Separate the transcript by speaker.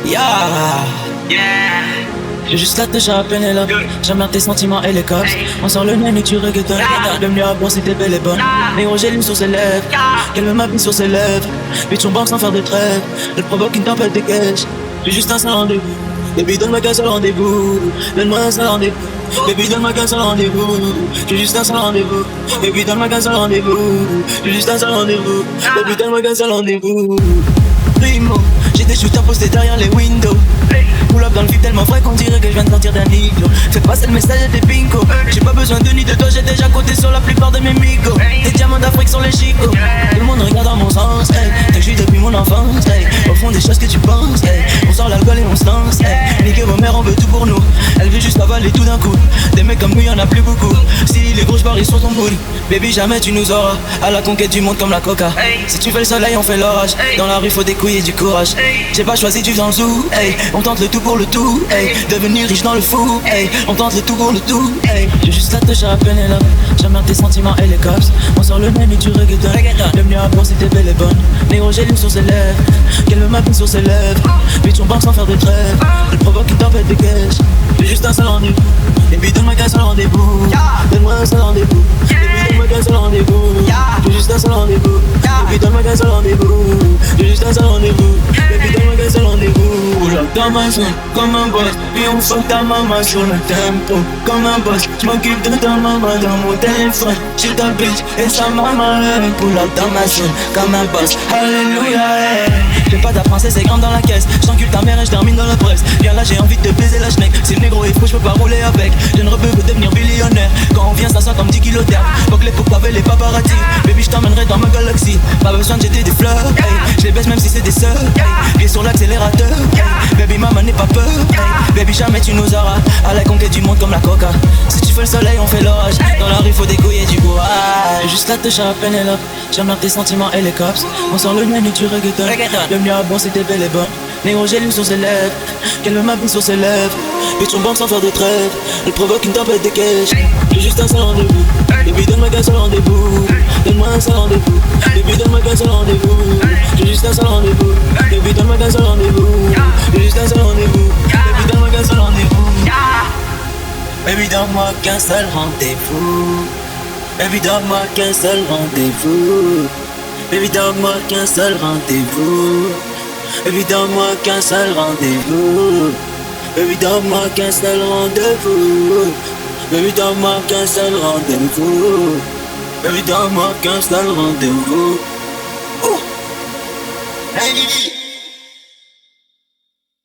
Speaker 1: Yeah. J'ai juste la touche à Pénélope. J'emmerde tes sentiments et les cops. On sort le nez et tu regrettes. Le mieux à boire si t'es belle et bonne. Négro j'ai l'une sur ses lèvres. Qu'elle me m'appuie sur ses lèvres. Bitch on banque sans faire de trêve. Elle provoque une tempête de cash. J'ai juste un seul rendez-vous. Baby donne-moi qu'un seul rendez-vous. Donne-moi un seul rendez-vous. Baby donne-moi qu'un seul rendez-vous. J'ai juste un seul rendez-vous. Baby donne-moi qu'un seul rendez-vous. J'ai juste un seul rendez-vous. Baby donne-moi qu'un seul rendez-vous. Primo, j'ai des shooters postés derrière les windows. Pull up dans le vide tellement vrai qu'on dirait que je viens de sortir d'un igloo. Fais passer le message des bingo. J'ai pas besoin de ni de toi, j'ai déjà compté sur la plupart de mes migos. Des diamants d'Afrique sur les chicots. Tout le monde regarde dans mon sens, hey. T'as que je suis depuis mon enfance, hey. Au fond des choses que tu penses, hey. On sort l'alcool et on se lance, hey. Niquer vos mères, on veut tout pour nous. Elle veut juste avaler tout d'un coup. Des mecs comme nous, y'en a plus beaucoup. Si les grosses barres ils sont ton boule. Baby jamais tu nous auras. À la conquête du monde comme la coca. Si tu fais le soleil on fait l'orage. Dans la rue faut des couilles et du courage. J'ai pas choisi du dans le zoo, hey. On tente le tout pour le tout, hey. Devenir riche dans le fou, hey. On tente le tout pour le tout, hey. J'ai juste la touche à Pénélope. J'emmerde tes sentiments et les cops. On sort le nez et tu regrettes. Le mieux à boire si t'es belle et bonne. Négro j'ai l'une sur ses lèvres. Qu'elle me m'appuie sur ses lèvres. Bitch on banque sans faire de trêve. Elle provoque une tempête de cash. J'ai juste un seul rendez-vous. Baby donne-moi qu'un seul rendez-vous. Donne-moi un seul rendez-vous. Baby donne-moi qu'un seul rendez-vous. J'ai juste un seul rendez-vous. Baby donne-moi qu'un seul rendez-vous. J'ai juste un seul rendez-vous. Baby donne-moi qu'un seul rendez-vous. Pull up dans ma zone comme un boss. Puis on fuck ta maman sur le tempo comme un boss. J'm'occupe de ta maman dans mon téléphone. J'ai ta bitch et sa maman. Pull up dans ma zone comme un boss. Alléluia. Fais pas ta princesse et grande dans la caisse. J'encule ta mère et j'termine dans le presse. Viens là j'ai envie de te baiser la schneck. Si le négro est fou j'peux pas rouler avec. Jeune rebeu veut devenir millionnaire. Quand on vient ça sent comme 10 kilos d'air. Fuck les coupes avec les paparazzi. Baby j't'emmènerai dans ma galaxie. Pas besoin de jeter des fleurs, hey. J'les baisse même si c'est des sœurs, hey. Pieds sur l'accélérateur, hey. Baby maman n'aie pas peur, hey. Baby jamais tu nous auras. À la conquête du monde comme la coca. Si tu fais le soleil on fait l'orage. Dans la rue faut des couilles et du courage. Juste la touche à Pénélope. J'emmerde tes sentiments et les cops. On sort le nez et tu regrettes. Le mieux à boire si t'es belle et bonne. Négro j'ai l'une sur ses lèvres. Qu'elle me m'appuie sur ses lèvres. Bitch on banque sans faire de trêve. Elle provoque une tempête de cash. J'ai juste un seul rendez-vous. Baby donne-moi qu'un seul rendez-vous. Donne-moi un seul rendez-vous. Baby donne-moi qu'un seul rendez-vous. J'ai juste un seul rendez-vous. Baby donne-moi qu'un seul rendez-vous. J'ai juste un seul rendez-vous. Baby donne-moi qu'un seul rendez-vous. Baby donne-moi qu'un seul rendez-vous. Baby donne-moi qu'un seul rendez-vous. Baby donne-moi qu'un seul rendez-vous. Baby donne-moi qu'un seul rendez-vous. Baby donne-moi qu'un seul rendez-vous. Baby donne-moi qu'un seul rendez-vous. Baby donne-moi qu'un seul rendez-vous. Hey.